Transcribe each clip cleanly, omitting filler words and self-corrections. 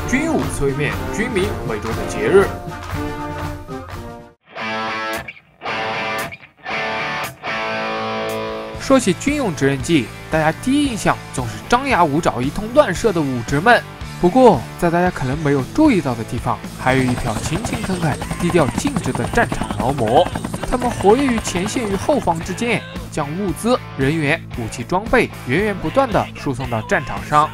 军武催眠军迷每周的节日。说起军用直升机，大家第一印象总是张牙舞爪、一通乱射的武职们。不过，在大家可能没有注意到的地方，还有一条勤勤恳恳、低调尽职的战场劳模。他们活跃于前线与后方之间，将物资、人员、武器装备源源不断地输送到战场上。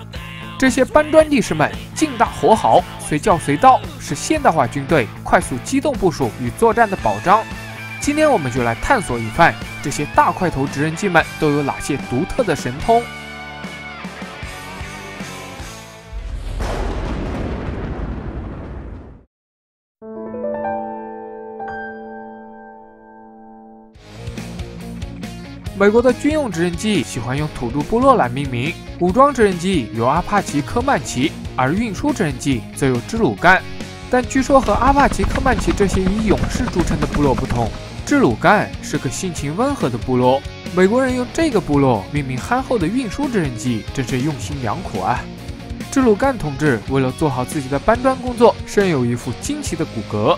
这些搬砖力士们劲大活好，随叫随到，是现代化军队快速机动部署与作战的保障。今天我们就来探索一番，这些大块头直升机们都有哪些独特的神通。美国的军用直升机喜欢用土著部落来命名，武装直升机有阿帕奇、科曼奇，而运输直升机则有支鲁干。但据说和阿帕奇、科曼奇这些以勇士著称的部落不同，支鲁干是个性情温和的部落。美国人用这个部落命名憨厚的运输直升机，真是用心良苦啊！支鲁干同志为了做好自己的搬砖工作，身有一副惊奇的骨骼。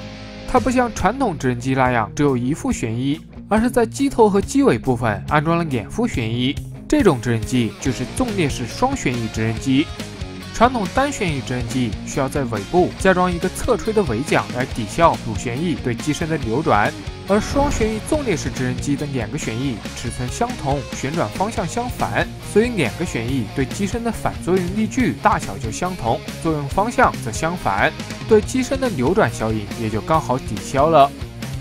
它不像传统直升机那样只有一副旋翼，而是在机头和机尾部分安装了2副旋翼。这种直升机就是纵列式双旋翼直升机。传统单旋翼直升机需要在尾部加装一个侧吹的尾桨来抵消主旋翼对机身的扭转，而双旋翼纵列式直升机的2个旋翼尺寸相同，旋转方向相反，所以2个旋翼对机身的反作用力矩大小就相同，作用方向则相反，对机身的扭转效应也就刚好抵消了。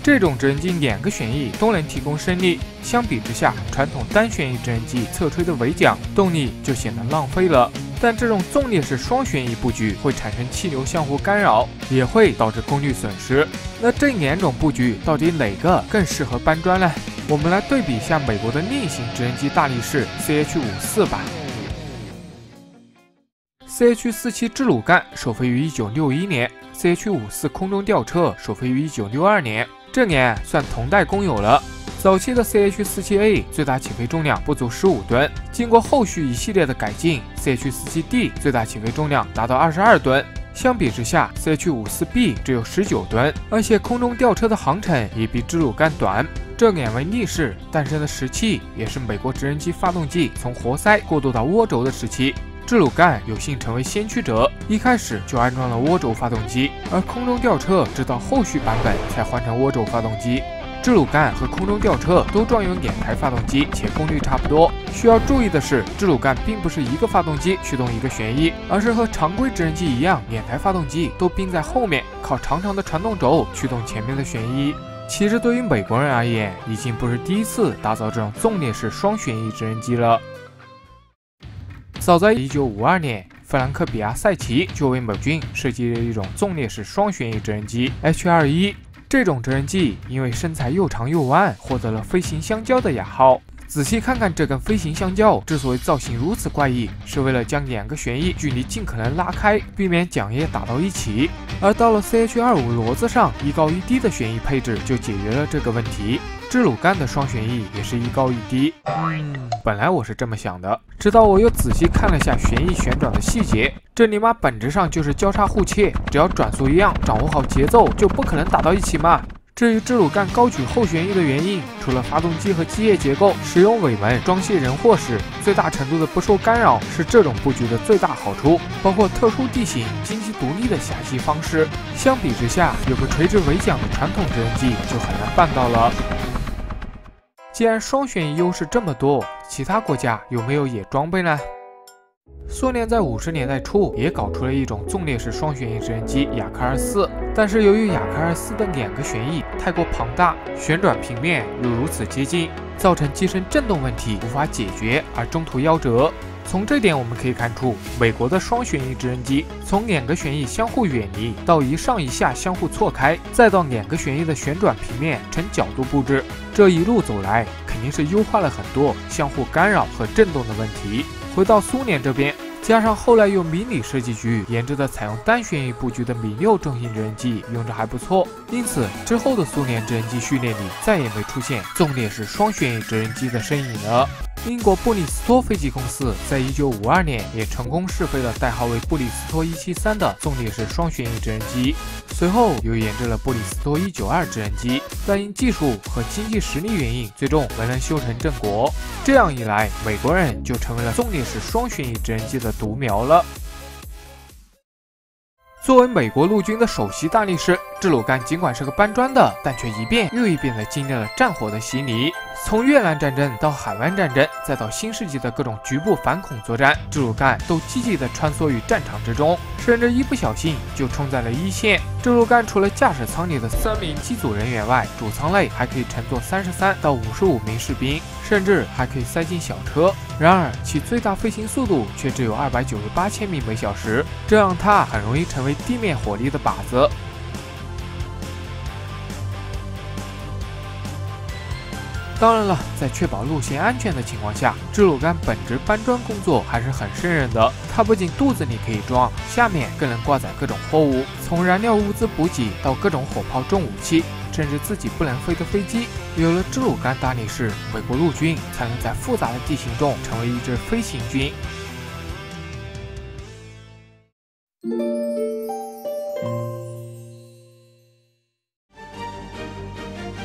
这种直升机2个旋翼都能提供升力，相比之下，传统单旋翼直升机侧吹的尾桨动力就显得浪费了。但这种纵列式双旋翼布局会产生气流相互干扰，也会导致功率损失。那这2种布局到底哪个更适合搬砖呢？我们来对比一下美国的另一型直升机大力士 CH-54吧。CH-47支鲁干首飞于1961年 ，CH-54空中吊车首飞于1962年，这年算同代公有了。早期的 CH-47A 最大起飞重量不足15吨，经过后续一系列的改进 ，CH-47D 最大起飞重量达到22吨。相比之下 ，CH-54B 只有19吨，而且空中吊车的航程也比支鲁干短。这2位力士诞生的时期，也是美国直升机发动机从活塞过渡到涡轴的时期。支鲁干有幸成为先驱者，一开始就安装了涡轴发动机，而空中吊车直到后续版本才换成涡轴发动机。支鲁干和空中吊车都装有2台发动机，且功率差不多。需要注意的是，支鲁干并不是一个发动机驱动一个旋翼，而是和常规直升机一样，2台发动机都并在后面，靠长长的传动轴驱动前面的旋翼。其实对于美国人而言，已经不是第一次打造这种纵列式双旋翼直升机了。早在1952年，弗兰克·比亚塞奇就为美军设计了一种纵列式双旋翼直升机 H-21。这种直升机因为身材又长又弯，获得了飞行香蕉的雅号。仔细看看这根飞行香蕉，之所以造型如此怪异，是为了将2个旋翼距离尽可能拉开，避免桨叶打到一起。而到了 CH-25骡子上，一高一低的旋翼配置就解决了这个问题。支鲁干的双旋翼也是一高一低。本来我是这么想的，直到我又仔细看了下旋翼旋转的细节，这尼玛本质上就是交叉互切，只要转速一样，掌握好节奏，就不可能打到一起嘛。至于支鲁干高举后旋翼的原因，除了发动机和机械结构使用尾门装卸人货时最大程度的不受干扰，是这种布局的最大好处，包括特殊地形、经济独立的狭隙方式。相比之下，有个垂直尾桨的传统直升机就很难办到了。既然双旋翼优势这么多，其他国家有没有也装备呢？苏联在50年代初也搞出了一种纵列式双旋翼直升机雅克24，但是由于雅克24的2个旋翼太过庞大，旋转平面又如此接近，造成机身振动问题无法解决，而中途夭折。从这点我们可以看出，美国的双旋翼直升机从2个旋翼相互远离到一上一下相互错开，再到2个旋翼的旋转平面呈角度布置，这一路走来肯定是优化了很多相互干扰和振动的问题。回到苏联这边，加上后来由米里设计局研制的采用单旋翼布局的米6重型直升机用着还不错，因此之后的苏联直升机序列里再也没出现纵列式双旋翼直升机的身影了。英国布里斯托飞机公司在1952年也成功试飞了代号为布里斯托173的纵列式双旋翼直升机，随后又研制了布里斯托192直升机，但因技术和经济实力原因，最终没能修成正果。这样一来，美国人就成为了纵列式双旋翼直升机的独苗了。作为美国陆军的首席大力士，智鲁干尽管是个搬砖的，但却一遍又一遍地经历了战火的洗礼。从越南战争到海湾战争，再到新世纪的各种局部反恐作战，智鲁干都积极地穿梭于战场之中，甚至一不小心就冲在了一线。智鲁干除了驾驶舱里的3名机组人员外，主舱内还可以乘坐33到55名士兵，甚至还可以塞进小车。然而，其最大飞行速度却只有298千米每小时，这让它很容易成为地面火力的靶子。当然了，在确保路线安全的情况下，智鲁干本职搬砖工作还是很胜任的。它不仅肚子里可以装，下面更能挂载各种货物，从燃料物资补给到各种火炮重武器，甚至自己不能飞的飞机。有了智鲁干大力士，美国陆军才能在复杂的地形中成为一支飞行军。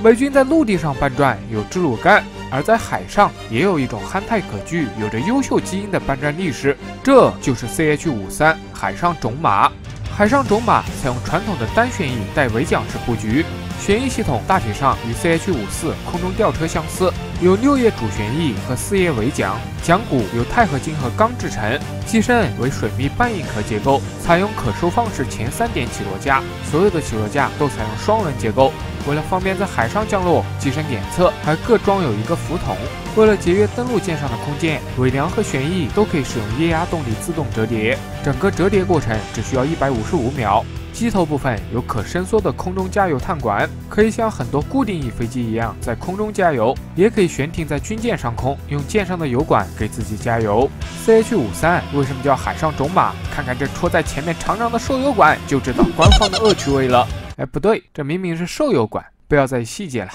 美军在陆地上搬砖有智鲁干，而在海上也有一种憨态可掬、有着优秀基因的搬砖历史，这就是 CH-53海上种马。海上种马采用传统的单旋翼带尾桨式布局，旋翼系统大体上与 CH-54空中吊车相似，有6叶主旋翼和4叶尾桨，桨骨由钛合金和钢制成，机身为水密半硬壳结构，采用可收放式前3点起落架，所有的起落架都采用双轮结构。为了方便在海上降落，机身两侧还各装有一个浮筒。为了节约登陆舰上的空间，尾梁和旋翼都可以使用液压动力自动折叠，整个折叠过程只需要155秒。机头部分有可伸缩的空中加油探管，可以像很多固定翼飞机一样在空中加油，也可以悬停在军舰上空，用舰上的油管给自己加油。CH-53为什么叫海上种马？看看这戳在前面长长的受油管，就知道官方的恶趣味了。哎，不对，这明明是受油管，不要在意细节了。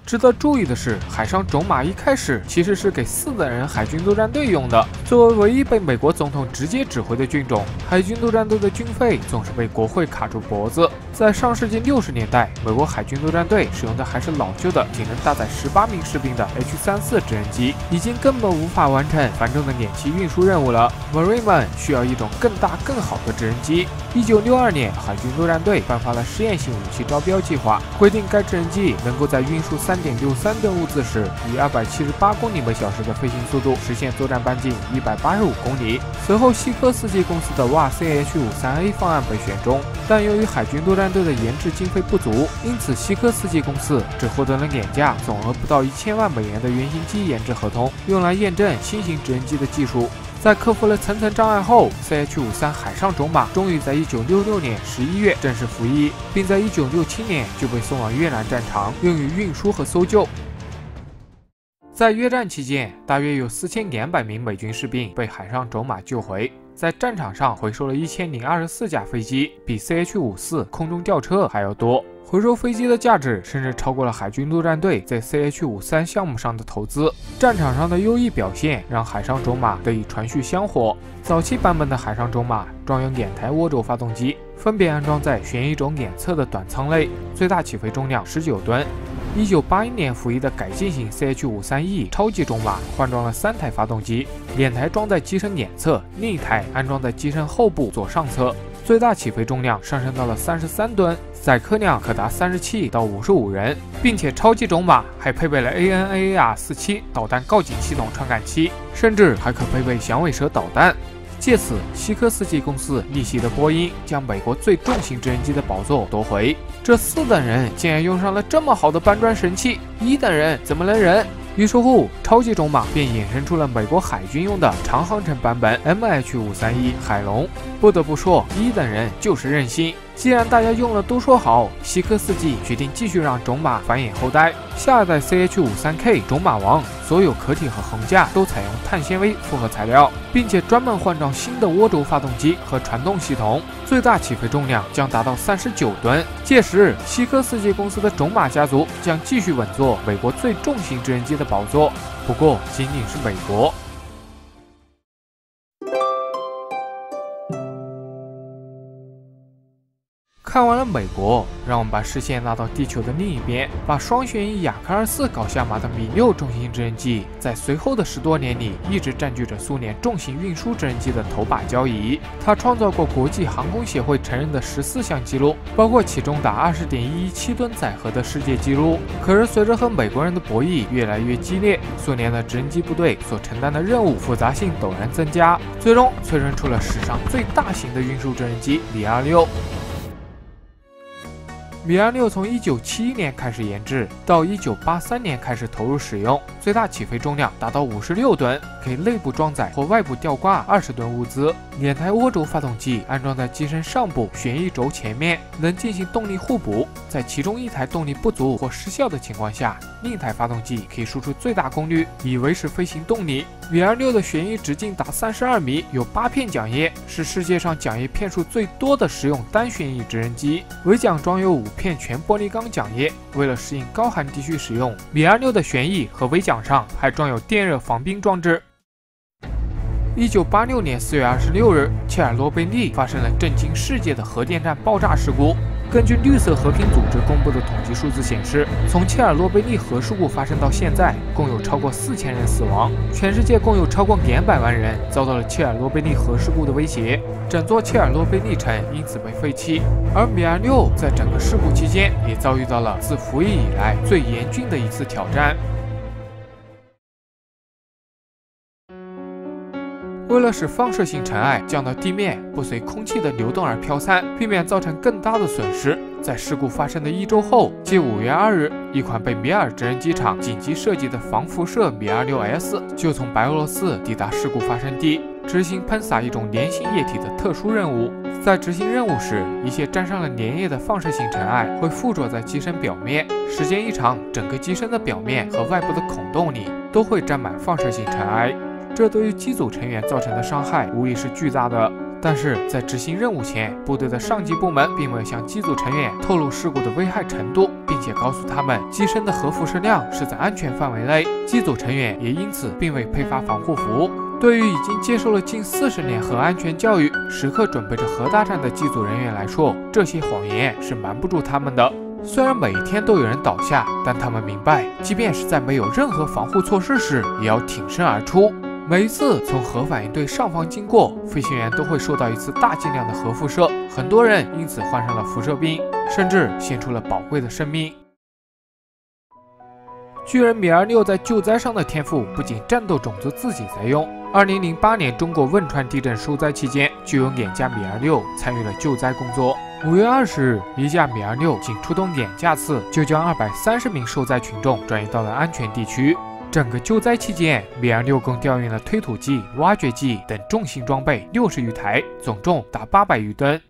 值得注意的是，海上种马一开始其实是给4等人海军陆战队用的。作为唯一被美国总统直接指挥的军种，海军陆战队的军费总是被国会卡住脖子。在上世纪60年代，美国海军陆战队使用的还是老旧的仅能搭载18名士兵的 H-34直升机，已经根本无法完成繁重的撵气运输任务了。Marine 们需要一种更大更好的直升机。1962年，海军陆战队颁发了实验性武器招标计划，规定该直升机能够在运输3.63吨物资时，以278公里每小时的飞行速度实现作战半径185公里。随后，西科斯基公司的WA CH-53A 方案被选中，但由于海军陆战队的研制经费不足，因此西科斯基公司只获得了2架总额不到1000万美元的原型机研制合同，用来验证新型直升机的技术。在克服了层层障碍后 ，CH-53海上种马终于在1966年11月正式服役，并在1967年就被送往越南战场，用于运输和搜救。在越战期间，大约有4200名美军士兵被海上种马救回，在战场上回收了1024架飞机，比 CH-54空中吊车还要多。回收飞机的价值甚至超过了海军陆战队在 CH-53项目上的投资。战场上的优异表现让海上种马得以传续香火。早期版本的海上种马装有2台涡轴发动机，分别安装在旋翼轴两侧的短舱内，最大起飞重量19吨。1981年服役的改进型 CH-53E 超级种马换装了3台发动机，2台装在机身两侧，另一台安装在机身后部左上侧，最大起飞重量上升到了33吨，载客量可达37到55人，并且超级种马还配备了 ANAAR-47 导弹告警系统传感器，甚至还可配备响尾蛇导弹。借此，西科斯基公司逆袭的波音将美国最重型直升机的宝座夺回。这4等人竟然用上了这么好的搬砖神器，1等人怎么能忍？于是乎，超级种马便衍生出了美国海军用的长航程版本 MH-531海龙。不得不说，1等人就是任性。既然大家用了都说好，西科斯基决定继续让种马繁衍后代。下一代 CH-53K 种马王所有壳体和横架都采用碳纤维复合材料，并且专门换装新的涡轴发动机和传动系统，最大起飞重量将达到39吨。届时，西科斯基公司的种马家族将继续稳坐美国最重型直升机的宝座。不过仅仅是美国。看完了美国，让我们把视线拉到地球的另一边，把双旋翼雅克24搞下马的米6重型直升机，在随后的10多年里，一直占据着苏联重型运输直升机的头把交椅。它创造过国际航空协会承认的14项纪录，包括其中达20.117吨载荷的世界纪录。可是随着和美国人的博弈越来越激烈，苏联的直升机部队所承担的任务复杂性陡然增加，最终催生出了史上最大型的运输直升机米26。米26从1971年开始研制，到1983年开始投入使用，最大起飞重量达到56吨，可以内部装载或外部吊挂20吨物资。2台涡轴发动机安装在机身上部旋翼轴前面，能进行动力互补。在其中一台动力不足或失效的情况下，另一台发动机可以输出最大功率，以维持飞行动力。米26的旋翼直径达32米，有8片桨叶，是世界上桨叶片数最多的实用单旋翼直升机。尾桨装有5片全玻璃钢桨叶，为了适应高寒地区使用，米26的旋翼和尾桨上还装有电热防冰装置。1986年4月26日，切尔诺贝利发生了震惊世界的核电站爆炸事故。根据绿色和平组织公布的统计数字显示，从切尔诺贝利核事故发生到现在，共有超过4000人死亡，全世界共有超过200万人遭到了切尔诺贝利核事故的威胁，整座切尔诺贝利城因此被废弃。而米26在整个事故期间也遭遇到了自服役以来最严峻的一次挑战。为了使放射性尘埃降到地面，不随空气的流动而飘散，避免造成更大的损失，在事故发生的1周后，即5月2日，一款被米尔直升机厂紧急设计的防辐射米26S 就从白俄罗斯抵达事故发生地，执行喷洒一种粘性液体的特殊任务。在执行任务时，一些沾上了粘液的放射性尘埃会附着在机身表面，时间一长，整个机身的表面和外部的孔洞里都会沾满放射性尘埃。这对于机组成员造成的伤害无疑是巨大的，但是在执行任务前，部队的上级部门并没有向机组成员透露事故的危害程度，并且告诉他们机身的核辐射量是在安全范围内，机组成员也因此并未配发防护服。对于已经接受了近40年核安全教育，时刻准备着核大战的机组人员来说，这些谎言是瞒不住他们的。虽然每一天都有人倒下，但他们明白，即便是在没有任何防护措施时，也要挺身而出。每一次从核反应堆上方经过，飞行员都会受到一次大剂量的核辐射，很多人因此患上了辐射病，甚至献出了宝贵的生命。巨人米26在救灾上的天赋不仅战斗种子自己在用。2008年中国汶川地震受灾期间，就有2架米26参与了救灾工作。5月20日，一架米26仅出动2架次，就将230名受灾群众转移到了安全地区。整个救灾期间，米26共调运了推土机、挖掘机等重型装备60余台，总重达800余吨。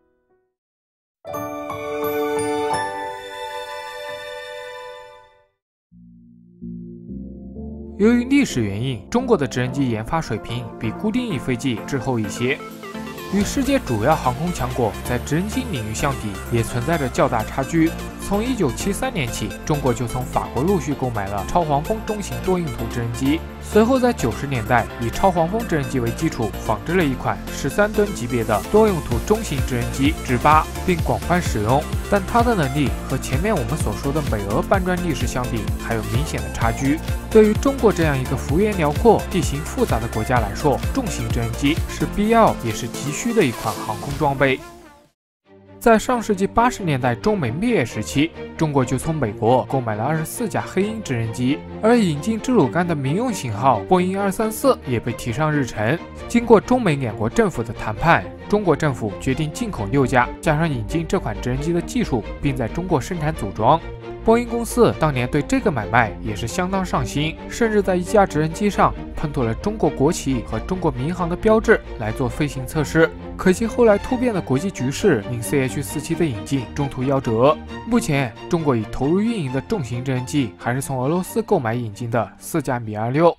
由于历史原因，中国的直升机研发水平比固定翼飞机滞后一些，与世界主要航空强国在直升机领域相比，也存在着较大差距。从1973年起，中国就从法国陆续购买了超黄蜂中型多用途直升机，随后在90年代以超黄蜂直升机为基础，仿制了一款13吨级别的多用途中型直升机直8，并广泛使用。但它的能力和前面我们所说的美俄搬砖力士相比，还有明显的差距。对于中国这样一个幅员辽阔、地形复杂的国家来说，重型直升机是必要也是急需的一款航空装备。在上世纪80年代中美灭越时期，中国就从美国购买了24架黑鹰直升机，而引进支鲁干的民用型号波音234也被提上日程。经过中美两国政府的谈判，中国政府决定进口6架，加上引进这款直升机的技术，并在中国生产组装。波音公司当年对这个买卖也是相当上心，甚至在一架直升机上喷涂了中国国旗和中国民航的标志来做飞行测试。可惜后来突变的国际局势令 CH-47的引进中途夭折。目前中国已投入运营的重型直升机还是从俄罗斯购买引进的4架米26。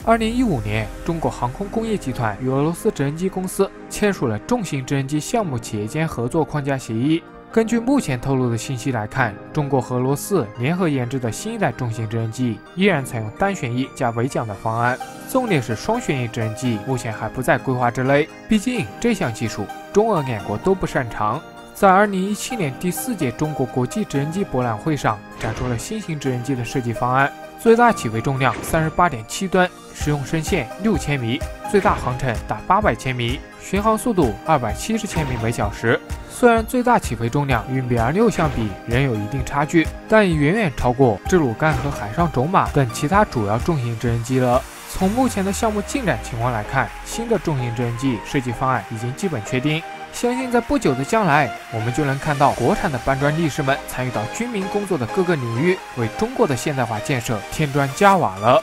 2015年，中国航空工业集团与俄罗斯直升机公司签署了重型直升机项目企业间合作框架协议。根据目前透露的信息来看，中国和俄罗斯联合研制的新一代重型直升机依然采用单旋翼加尾桨的方案，重点是双旋翼直升机目前还不在规划之内，毕竟这项技术中俄两国都不擅长。在2017年第4届中国国际直升机博览会上，展出了新型直升机的设计方案，最大起飞重量38.7吨，实用升限6000米，最大航程达800千米，巡航速度270千米每小时。虽然最大起飞重量与米26相比仍有一定差距，但已远远超过智鲁干和海上种马等其他主要重型直升机了。从目前的项目进展情况来看，新的重型直升机设计方案已经基本确定，相信在不久的将来，我们就能看到国产的搬砖力士们参与到军民工作的各个领域，为中国的现代化建设添砖加瓦了。